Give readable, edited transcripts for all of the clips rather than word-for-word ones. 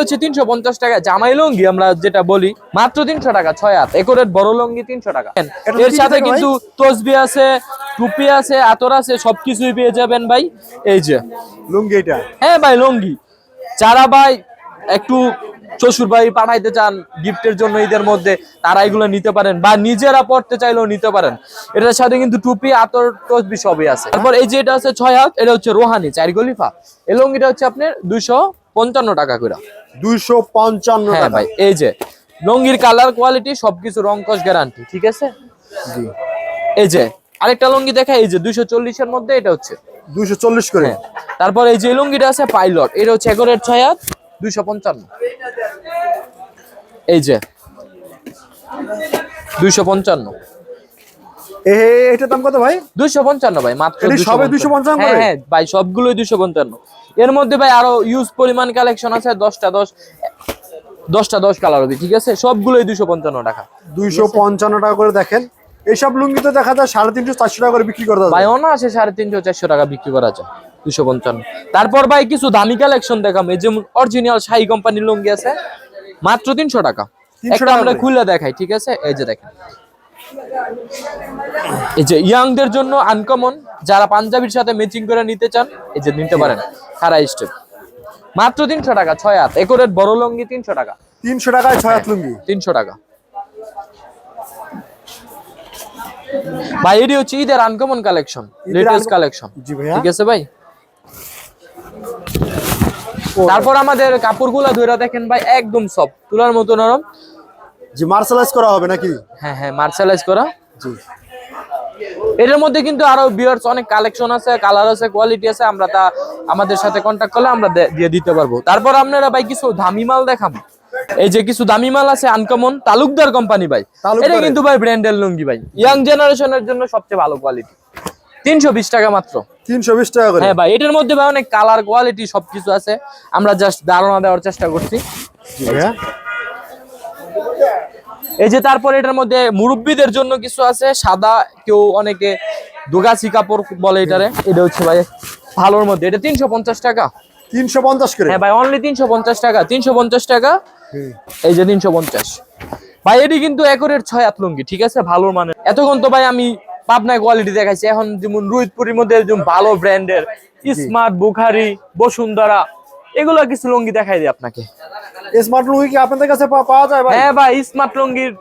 হচ্ছে 350 টাকা। জামাই লুঙ্গি আমরা যেটা বলি মাত্র 300 টাকা 6 হাত একরের বড় লুঙ্গি 300 টাকা। এর সাথে কিন্তু তসবি আছে, টুপি আছে, আতর আছে, সবকিছুই পেয়ে যাবেন ভাই। এই যে লুঙ্গি এটা, হ্যাঁ ভাই লুঙ্গি, যারা ভাই একটু শ্বশুর বাড়ি পাঠাইতে চান গিফটের জন্য ঈদের মধ্যে, তারা এগুলো নিতে পারেন, বা নিজেরা পড়তে চাইলেও নিতে পারেন। এটার সাথে কিন্তু টুপি, আতর, তসবি সবই আছে। তারপর এই যে এটা আছে 6 হাত, এটা হচ্ছে রোহানি 4 গলিফা। এই লুঙ্গিটা হচ্ছে আপনার 255 টাকা করে। 255 হ্যাঁ টাকা ভাই, এই যে লুঙ্গির কালার, কোয়ালিটি সবকিছু রং কস গ্যারান্টি, ঠিক আছে। জি। এই যে আরেকটা লুঙ্গি দেখা, এই যে 240 এর মধ্যে, এটা হচ্ছে 240 করে। তারপর এই যে লুঙ্গিটা আছে পাইলট, এটা হচ্ছে একরের 6 হাত 255। এই যে 255, এটার দাম কত ভাই? 255 ভাই, মাত্র সবে 255 করে। হ্যাঁ ভাই, সবগুলোই 255। এর মধ্যে ভাই আরো ইউজ পরিমাণ কালেকশন আছে, 10টা 10 কালার হবে, ঠিক আছে। সবগুলোই 255 টাকা। 255 টাকা করে। দেখেন এইসব লুঙ্গি তো দেখা যায় 350 400 টাকা করে বিক্রি করতে ভাই অনায়াসে 350 400 টাকা বিক্রি করা যায় 255। তারপর ভাই কিছু দামি কালেকশন দেখাম, এই যেমন অরিজিনাল শাহী কোম্পানির লুঙ্গি আছে মাত্র 300 টাকা। একটা আমরা খুলে দেখাই, ঠিক আছে। এই যে দেখেন, এই যে ইয়াংদের জন্য আনকমন, যারা পাঞ্জাবির সাথে ম্যাচিং করে নিতে চান, এই যে নিতে পারেন। খাড়া স্টেপ মাত্র 300 টাকা 6 হাত একরের বড় লুঙ্গি 300 টাকা। 300 টাকায় 6 হাত লুঙ্গি 300 টাকা ভাই। এটি হচ্ছে ঈদের আনকমন কালেকশন, লেটেস্ট কালেকশন, জি ভাইয়া। ঠিক আছে ভাই। তারপর আমাদের কাপড়গুলা ধরে দেখেন ভাই, একদম সফট, তুলার মতো নরম। জি, মার্শালাইজ করা হবে নাকি? হ্যাঁ হ্যাঁ, মার্শালাইজ করা। জি। এটার মধ্যে কিন্তু আরো ভিউয়ার্স অনেক কালেকশন আছে, কালার আছে, কোয়ালিটি আছে, আমরা তা আমাদের সাথে কন্টাক্ট করলে আমরা দিয়ে দিতে পারবো। তারপর আপনারা ভাই কিছু দামি মাল দেখাবো। এই যে কিছু দামি মাল আছে আনকমন, তালুকদার কোম্পানি ভাই। এটা কিন্তু ভাই ব্র্যান্ডের লুঙ্গি ভাই, ইয়াং জেনারেশনের জন্য সবচেয়ে ভালো কোয়ালিটি। 320 টাকা মাত্র। 320 টাকা করে। হ্যাঁ ভাই, এটার মধ্যে ভাই অনেক কালার, কোয়ালিটি সবকিছু আছে, আমরা জাস্ট ধারণা দেওয়ার চেষ্টা করছি। জি ভাইয়া। এই যে তারপর এটার মধ্যে মুরব্বীদের জন্য কিছু আছে সাদা, কেউ অনেকে দুগাছি কাপড় বলে এটারে। এটা হচ্ছে ভাই ভালোর মধ্যে, এটা 350 টাকা। 350 করে। হ্যাঁ ভাই, অনলি 350 টাকা। 350 টাকা। এই যে 350 ভাই, এটি কিন্তু একরের 6 হাত লুঙ্গি, ঠিক আছে, ভালো মানের। এতক্ষণ তো ভাই আমি পাবনায় কোয়ালিটি দেখাইছি, এখন যেমন রুইতপুরের মধ্যে যেমন ভালো ব্র্যান্ডের স্মার্ট, বুখারি, বসুন্ধরা, এগুলো কিছু লুঙ্গি দেখাই দিই আপনাকে। স্মার্ট লুঙ্গি কি আপনাদের কাছে পাওয়া যায় ভাই? হ্যাঁ ভাই, স্মার্ট লুঙ্গির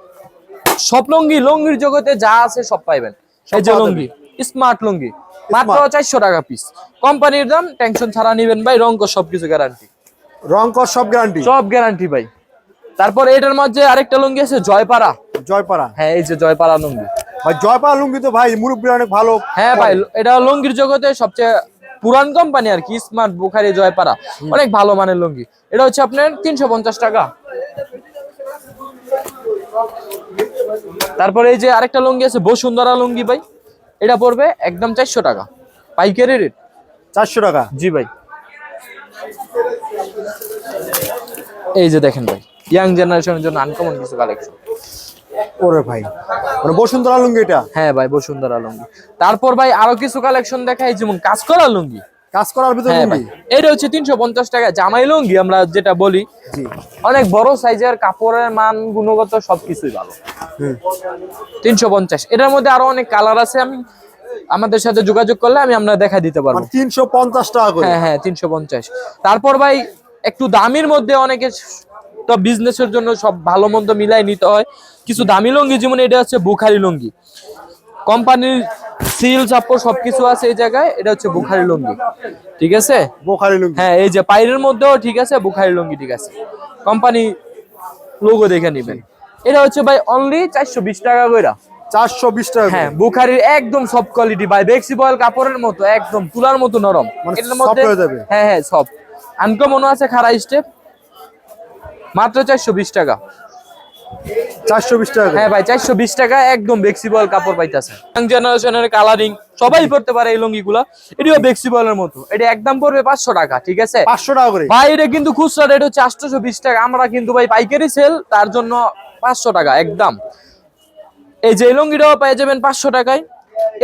সব লুঙ্গির জগতে যা আছে সব পাইবেন। এই যে লুঙ্গি, স্মার্ট লুঙ্গি মাত্র 400 টাকা পিস। কোম্পানির দাম, টেনশন ছাড়া নিবেন ভাই, রং কস সবকিছু গ্যারান্টি। রং কস সব গ্যারান্টি? সব গ্যারান্টি ভাই। তারপর এটার মধ্যে আরেকটা লুঙ্গি আছে জয়পাড়া। জয়পাড়া। হ্যাঁ, এই যে জয়পাড়া লুঙ্গি ভাই। জয়পাড়া লুঙ্গি তো ভাই মুরব্বীরা অনেক ভালো। হ্যাঁ ভাই, এটা লুঙ্গির জগতে সবচেয়ে পুরান কোম্পানি আর কি, স্মার্ট, বুখারি, জয়পাড়া, অনেক ভালো মানের লুঙ্গি। এটা হচ্ছে আপনার 350 টাকা। তারপরে এই যে আরেকটা লুঙ্গি আছে বসুন্ধরা লুঙ্গি ভাই, এটা পড়বে একদম 400 টাকা পাইকারি রেট। 400 টাকা? জি ভাই। এই যে দেখেন ভাই, ইয়াং জেনারেশনের জন্য আনকমন কিছু কালেকশন। ওরে ভাই, মানে বসুন্ধরা লুঙ্গি এটা? হ্যাঁ ভাই, বসুন্ধরা লুঙ্গি। তারপর ভাই আরো কিছু কালেকশন দেখাই, যেমন কাজ করা লুঙ্গি। কাজ করার ভিতরে লুঙ্গি? এটা হচ্ছে 350 টাকা জামাই লুঙ্গি আমরা যেটা বলি। জি। অনেক বড় সাইজের, কাপড়ের মান, গুণগত সবকিছুই ভালো। 350। এটার মধ্যে আরো অনেক কালার আছে, আমি আমাদের সাথে যোগাযোগ করলে আমি আমরা দেখা দিতে পারবো। 350 টাকা করে? হ্যাঁ হ্যাঁ, 350। তারপর ভাই একটু দামির মধ্যে, অনেকে তো বিজনেসের জন্য সব ভালো মন্দ মিলাই নিতে হয়, কিছু দামি লুঙ্গি, যেমন এটা হচ্ছে বুখারি লুঙ্গি, কোম্পানির সিল চাপড় সবকিছু আছে এই জায়গায়। এটা হচ্ছে বুখারি লুঙ্গি, ঠিক আছে। বুখারি লুঙ্গি। হ্যাঁ, এই যে পাইরের মধ্যেও ঠিক আছে, বুখারি লুঙ্গি, ঠিক আছে, কোম্পানি লোগো দেখে নিবেন। এটা হচ্ছে ভাই অনলি 420 টাকা কইরা। 420 টাকা? হ্যাঁ, বুখারির একদম সব কোয়ালিটি ভাই, বেক্সিবয়েল কাপড়ের মতো, একদম তুলার মতো নরম। এটার মধ্যে হ্যাঁ হ্যাঁ সব আনকমন আছে, খাড়া স্টেপ, মাত্র 420 টাকা। 420 টাকা? হ্যাঁ ভাই, 420 টাকা একদম বেক্সিবয়েল কাপড় পাইতাছে। ইয়াং জেনারেশনের কালারিং সবাই পড়তে পারে এই লুঙ্গিগুলা। এটিও বেক্সিবয়েলের মতো, এটা একদম পড়বে 500 টাকা, ঠিক আছে। 500 টাকা করে? ভাই এটা কিন্তু খুচরা রেট হচ্ছে 820 টাকা, আমরা কিন্তু ভাই পাইকারি সেল, তার জন্য 500 টাকা একদম। এই যে লুঙ্গিটাও পেয়ে যাবেন 500 টাকায়।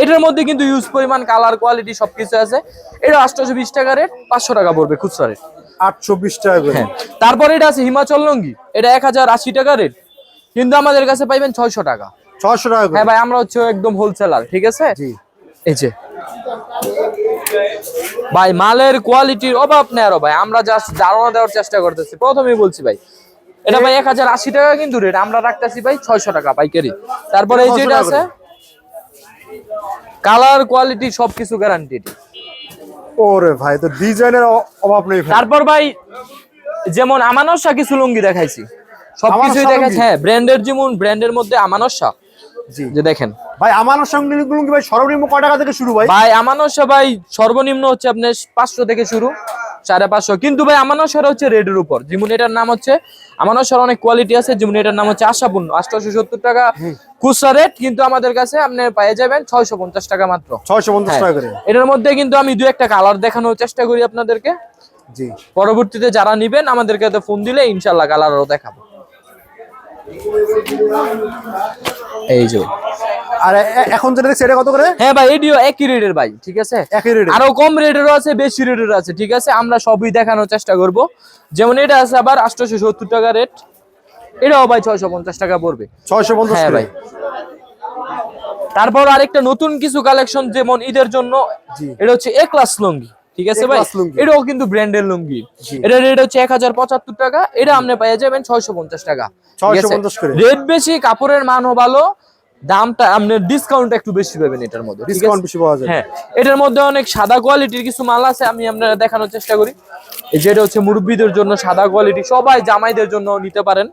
এটার মধ্যে কিন্তু ইউজ পরিমাণ, কালার, কোয়ালিটি সবকিছু আছে। এটা 820 টাকা রেট, 500 টাকা পড়বে খুচরা রেট। 820 টাকা করে। হ্যাঁ, তারপর এটা আছে হিমাচল লুঙ্গি, এটা 1080 টাকা রেট, কিন্তু আমাদের কাছে পাইবেন 600 টাকা। 600 টাকা করে। হ্যাঁ ভাই, আমরা হচ্ছে একদম হোলসেলার, ঠিক আছে। জি এই যে ভাই মালের কোয়ালিটির অভাব নেই আরো ভাই, আমরা জাস্ট ধারণা দেওয়ার চেষ্টা করতেছি। প্রথমেই বলছি ভাই, এটা ভাই 1080 টাকা কিন্তু রেট, আমরা রাখতেছি ভাই 600 টাকা পাইকারি। তারপরে এই যে এটা আছে কালার কোয়ালিটি সবকিছু গ্যারান্টি। ওরে ভাই, তো ডিজাইনের অভাব নেই ভাই। তারপর ভাই যেমন আমানত শাহ কিছু লুঙ্গি দেখাইছি, সবকিছুই আমানত শাহ দেখাইছি। লুঙ্গি? হ্যাঁ, ব্র্যান্ডের, যেমন ব্র্যান্ডের মধ্যে আমানত শাহ, জি যে দেখেন ভাই, আমার সঙ্গে লুঙ্গি ভাই সর্বনিম্ন কয় টাকা থেকে শুরু ভাই? ভাই আমানত শাহ ভাই সর্বনিম্ন হচ্ছে আপনার 500 থেকে শুরু, 550, কিন্তু ভাই আমানত শাহ হচ্ছে রেডের উপর। যেমন এটার নাম হচ্ছে আমানত শাহ, অনেক কোয়ালিটি আছে। যেমন এটার নাম হচ্ছে আশাপূর্ণ, 870 টাকা খুচরা রেট, কিন্তু আমাদের কাছে আপনি পেয়ে যাবেন 650 টাকা মাত্র। 650 হ্যাঁ, টাকা করে। এটার মধ্যে কিন্তু আমি দুই একটা কালার দেখানোর চেষ্টা করি আপনাদেরকে। জি পরবর্তীতে যারা নিবেন আমাদেরকে তো ফোন দিলে ইনশাল্লাহ কালার আরো দেখাবো। এই যে আর এখন যেটা দেখছি এটা কত করে? হ্যাঁ ভাই, এটিও একই রেটের ভাই, ঠিক আছে। একই রেটে? আরো কম রেটেরও আছে, বেশি রেটেরও আছে, ঠিক আছে। আমরা সবই দেখানোর চেষ্টা করব। যেমন এটা আছে আবার 870 টাকা রেট, এটাও ভাই 650 টাকা পড়বে। 650 হ্যাঁ করে। ভাই, তারপর আরেকটা নতুন কিছু কালেকশন, যেমন ঈদের জন্য, জি। এটা হচ্ছে এ ক্লাস লুঙ্গি, ঠিক আছে ভাই। A-class লুঙ্গি। এটাও কিন্তু ব্র্যান্ডের লুঙ্গি, জি। এটা রেট হচ্ছে 1075 টাকা, এটা আপনি পেয়ে যাবেন 650 টাকা, 650 করে। রেট বেশি, কাপড়ের মানও ভালো, দামটা আপনি ডিসকাউন্ট একটু বেশি পাবেন এটার মধ্যে, ঠিক আছে? ডিসকাউন্ট বেশি পাওয়া যায়। হ্যাঁ, এটার মধ্যে অনেক সাদা কোয়ালিটির কিছু মাল আছে, আমি আপনারা দেখানোর চেষ্টা করি। এই যেটা হচ্ছে মুরব্বিদের জন্য সাদা কোয়ালিটি, সবাই জামাইদের জন্য নিতে পারেন।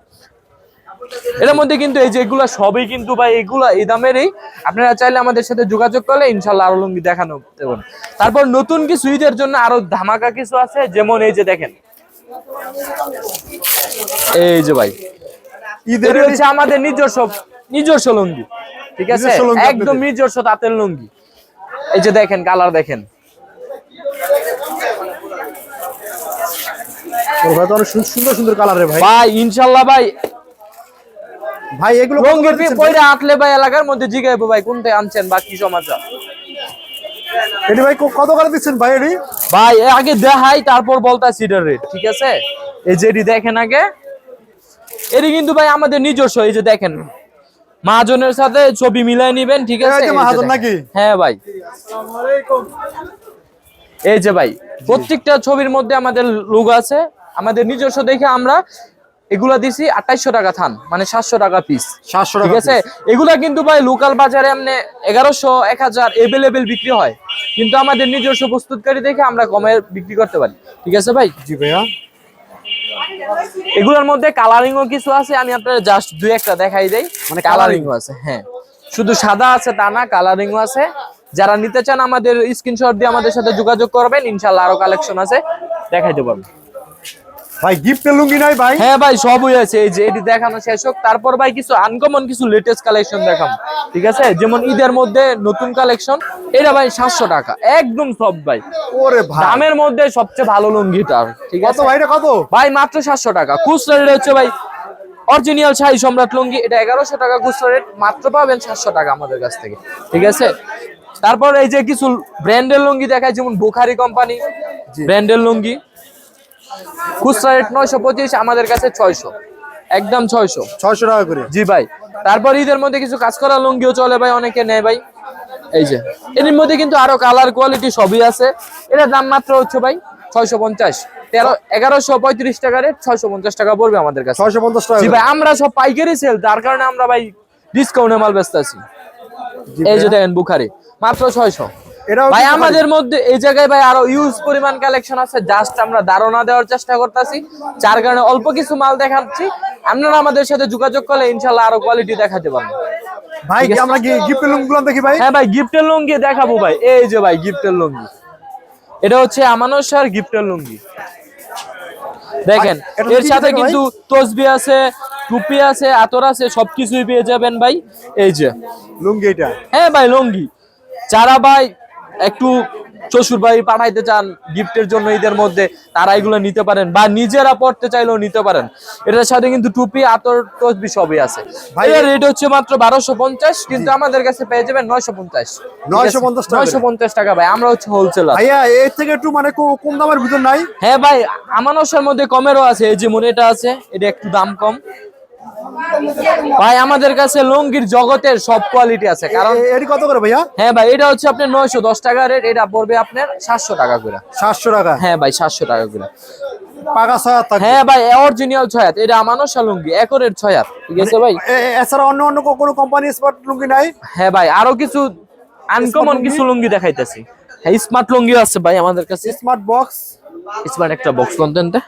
এর মধ্যে কিন্তু এই যে এগুলা সবই কিন্তু ভাই এগুলা এই দামেরই, আপনারা চাইলে আমাদের সাথে যোগাযোগ করলে ইনশাআল্লাহ আরো লুঙ্গি দেখানো দেবেন। তারপর নতুন কিছু ঈদের জন্য আরো ধামাকা কিছু আছে, যেমন এই যে দেখেন, এই যে ভাই ঈদের এটা হচ্ছে আমাদের নিজস্ব লুঙ্গি, ঠিক আছে, নিজস্ব লুঙ্গি একদম আপনাদের? নিজস্ব তাঁতের লুঙ্গি। এই যে দেখেন কালার দেখেন, ওর ভাই তো অনেক সুন্দর সুন্দর কালার রে ভাই। ভাই ইনশাআল্লাহ ভাই ভাই এগুলো কত লুঙ্গি করে দিচ্ছেন ভাই? পয়রা আটলে ভাই এলাকার মধ্যে জিগাইবো ভাই কোনটা আনছেন বা কি সমাচার। এটি ভাই কত করে দিচ্ছেন ভাই এটি? ভাই আগে দেখাই তারপর বলতাছি এটার রেট, ঠিক আছে। এই যে এটি দেখেন আগে, এটি কিন্তু ভাই আমাদের নিজস্ব। এই যে দেখেন, মহাজনের সাথে ছবি মিলাই নিবেন, ঠিক আছে। এই যে এই যে মহাজন দেখেন। নাকি? হ্যাঁ ভাই, এই যে ভাই প্রত্যেকটা ছবির মধ্যে আমাদের লোগো আছে, আমাদের নিজস্ব দেখে আমরা এগুলা দিছি 2800 টাকা থান, মানে 700 টাকা পিস, 700 ঠিক টাকা আছে। এগুলা কিন্তু ভাই লোকাল বাজারে এমনি 1100 1000 এভেলেবেল বিক্রি হয়, কিন্তু আমাদের নিজস্ব প্রস্তুতকারী দেখে আমরা কমে বিক্রি করতে পারি, ঠিক আছে ভাই। জি ভাইয়া। এগুলোর মধ্যে কালারিংও কিছু আছে, আমি আপনাদের জাস্ট দুই একটা দেখাই দেই। মানে কালারিংও আছে, হ্যাঁ, শুধু সাদা আছে তা না, কালারিংও আছে। যারা নিতে চান আমাদের স্ক্রিনশট দিয়ে আমাদের সাথে যোগাযোগ করবেন, ইনশাআল্লাহ আরো কালেকশন আছে, দেখাইতে পারবো। ভাই গিফটের লুঙ্গি নাই ভাই? হ্যাঁ ভাই, সবই আছে। এই যে এটি দেখানো শেষ হোক, তারপর ভাই কিছু আনকমন কিছু লেটেস্ট কালেকশন দেখাবো, ঠিক আছে। যেমন ঈদের মধ্যে নতুন কালেকশন, এটা ভাই 700 টাকা একদম সব ভাই, ওরে ভাই দামের মধ্যে সবচেয়ে ভালো লুঙ্গিটার, ঠিক কত আছে ভাই, এটা কত? ভাই মাত্র 700 টাকা খুচরা রেট হচ্ছে ভাই। অরিজিনাল শাহী সম্রাট লুঙ্গি, এটা 1100 টাকা খুচরা রেট, মাত্র পাবেন 700 টাকা আমাদের কাছ থেকে, ঠিক আছে। তারপর এই যে কিছু ব্র্যান্ডের লুঙ্গি দেখায়, যেমন বুখারি কোম্পানি ব্র্যান্ডের লুঙ্গি, খুচরা রেট 925, আমাদের কাছে 600, একদম 600। 600 টাকা করে। জি ভাই। তারপর ঈদের মধ্যে কিছু কাজ করা লুঙ্গিও চলে ভাই, অনেকে নেয় ভাই। এই যে এর মধ্যে কিন্তু আরো কালার কোয়ালিটি সবই আছে, এটার দাম মাত্র হচ্ছে ভাই 650, 1135 টাকা রেট, 650 টাকা পড়বে আমাদের কাছে। 650 টাকা জি করে। ভাই, আমরা সব পাইকারি সেল, তার কারণে আমরা ভাই ডিসকাউন্টে মাল বেচতেছি। জি এই যে ভাইয়া। দেখেন বুখারি মাত্র 600। এটাও ভাই কি আমাদের মধ্যে এই জায়গায় ভাই আরো ইউজ পরিমাণ কালেকশন আছে, জাস্ট আমরা ধারণা দেওয়ার চেষ্টা করতেছি, যার কারণে অল্প কিছু মাল দেখাচ্ছি। আপনারা আমাদের সাথে যোগাযোগ করলে ইনশাআল্লাহ আরো কোয়ালিটি দেখাতে পারবো। ভাই কি আমরা কি গিফটের লুঙ্গিগুলো দেখি ভাই? হ্যাঁ ভাই, গিফটের লুঙ্গি দেখাবো ভাই। এই যে ভাই গিফটের লুঙ্গি, এটা হচ্ছে আমানত শাহর গিফটের লুঙ্গি, দেখেন। এটা এর কি সাথে থাকে ভাই? কিন্তু তসবি আছে, টুপি আছে, আতর আছে, সবকিছুই পেয়ে যাবেন ভাই। এই যে লুঙ্গি এটা। হ্যাঁ ভাই লুঙ্গি, যারা ভাই একটু শ্বশুর বাড়ি পাঠাইতে চান গিফটের জন্য ঈদের মধ্যে, তারা এগুলো নিতে পারেন, বা নিজেরা পড়তে চাইলেও নিতে পারেন। এটার সাথে কিন্তু টুপি, আতর, তসবি সবই আছে ভাই। এর রেট হচ্ছে মাত্র 1250, কিন্তু আমাদের কাছে পেয়ে যাবেন 950। 950 টাকা ভাই, আমরা হচ্ছে হোলসেলার ভাইয়া। এর থেকে একটু মানে কম দামের ভিতর নাই? হ্যাঁ ভাই, আমানসের মধ্যে কমেরও আছে, এই যেমন এটা আছে, এটা একটু দাম কম ভাই। আমাদের কাছে লুঙ্গির জগতের সব কোয়ালিটি আছে। কারণ এটি কত করে ভাইয়া? হ্যাঁ ভাই, এটা হচ্ছে আপনার 910 টাকা রেট, এটা পড়বে আপনার 700 টাকা করে। 700 টাকা? হ্যাঁ ভাই, 700 টাকা করে। পাকা ছয়াত থাকবে? হ্যাঁ ভাই, অরিজিনাল ছয়াত, এটা আমানসা লুঙ্গি, একরের ছয়াত, ঠিক আছে ভাই। এছাড়া অন্য কোনো কোম্পানি স্মার্ট লুঙ্গি নাই? হ্যাঁ ভাই, আরো কিছু আনকমন কিছু লুঙ্গি দেখাইতেছি। হ্যাঁ, স্মার্ট লুঙ্গি আছে ভাই আমাদের কাছে। স্মার্ট বক্স, স্মার্ট একটা বক্স কন্টেন্টে।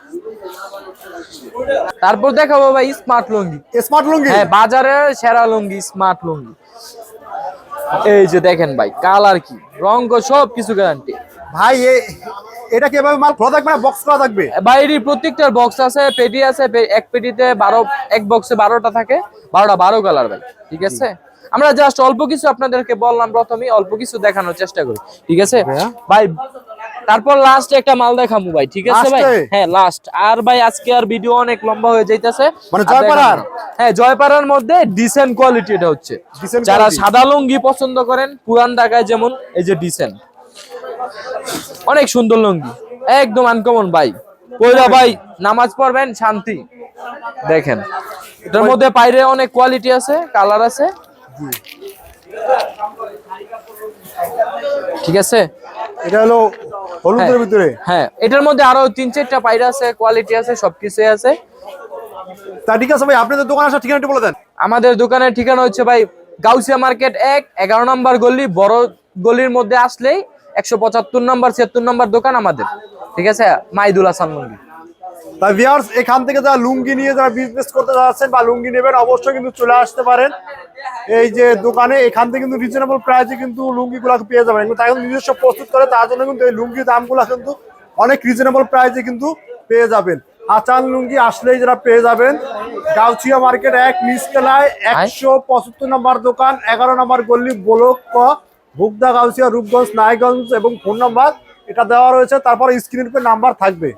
তারপর দেখাবো ভাই স্মার্ট লুঙ্গি। স্মার্ট লুঙ্গি? হ্যাঁ, বাজারের সেরা লুঙ্গি স্মার্ট লুঙ্গি। এই যে দেখেন ভাই, কালার কি, রঙ সব কিছু গ্যারান্টি ভাই। এটা কিভাবে মাল খোলা থাকবে না বক্স করা থাকবে? বাইরের প্রত্যেকটার বক্স আছে, পেটি আছে, এক পেটিতে 12, এক বক্সে 12টা থাকে, 12টা 12 কালার ভাই, ঠিক আছে। আমরা জাস্ট অল্প কিছু আপনাদেরকে বললাম, প্রথমেই অল্প কিছু দেখানোর চেষ্টা করি, ঠিক আছে ভাই। তারপর লাস্ট একটা মাল দেখামু ভাই, ঠিক আছে ভাই। হ্যাঁ লাস্ট, আর ভাই আজকে আর ভিডিও অনেক লম্বা হয়ে যাইতেছে। মানে জয়পাড়ার? হ্যাঁ, জয়পাড়ার মধ্যে ডিসেন্ট কোয়ালিটি এটা হচ্ছে। যারা সাদা লুঙ্গি পছন্দ করেন পুরান ঢাকায়, যেমন এই যে ডিসেন্ট, অনেক সুন্দর লুঙ্গি, একদম আনকমন ভাই। পয়লা ভাই নামাজ পড়বেন শান্তি। দেখেন এটার মধ্যে বাইরে অনেক কোয়ালিটি আছে, কালার আছে, ঠিক আছে। এটা হলো হলুদের ভিতরে? হ্যাঁ, এটার মধ্যে আরো 3-4টা পায়রা আছে, কোয়ালিটি আছে, সবকিছু আছে। তা ঠিক আছে ভাই, আপনাদের দোকান আসার ঠিকানাটা বলে দেন। আমাদের দোকানের ঠিকানা হচ্ছে ভাই গাউসিয়া মার্কেট 1, 11 নম্বর গলি, বড় গলির মধ্যে আসলেই 175 নম্বর 76 নম্বর দোকান আমাদের, ঠিক আছে, মাইদুল হাসান লুঙ্গি। তাই ভিউয়ার্স, এখান থেকে যারা লুঙ্গি নিয়ে যারা বিজনেস করতে যাচ্ছেন বা লুঙ্গি নেবেন, অবশ্যই কিন্তু চলে আসতে পারেন এই যে দোকানে। এখান থেকে কিন্তু রিজনেবল প্রাইসে কিন্তু লুঙ্গিগুলো পেয়ে যাবেন। কিন্তু তারা নিজস্ব প্রস্তুত করে, তার জন্য কিন্তু এই লুঙ্গির দামগুলো কিন্তু অনেক রিজনেবল প্রাইসে কিন্তু পেয়ে যাবেন। আচান লুঙ্গি আসলেই যারা পেয়ে যাবেন গাউছিয়া মার্কেট 1 নিচতলায় 175 নম্বর দোকান, 11 নম্বর গলি, ব্লক ক, ভুগদা, গাউছিয়া, রূপগঞ্জ, নারায়ণগঞ্জ, এবং ফোন নাম্বার এটা দেওয়া রয়েছে। তারপর স্ক্রিনের উপর নাম্বার থাকবে।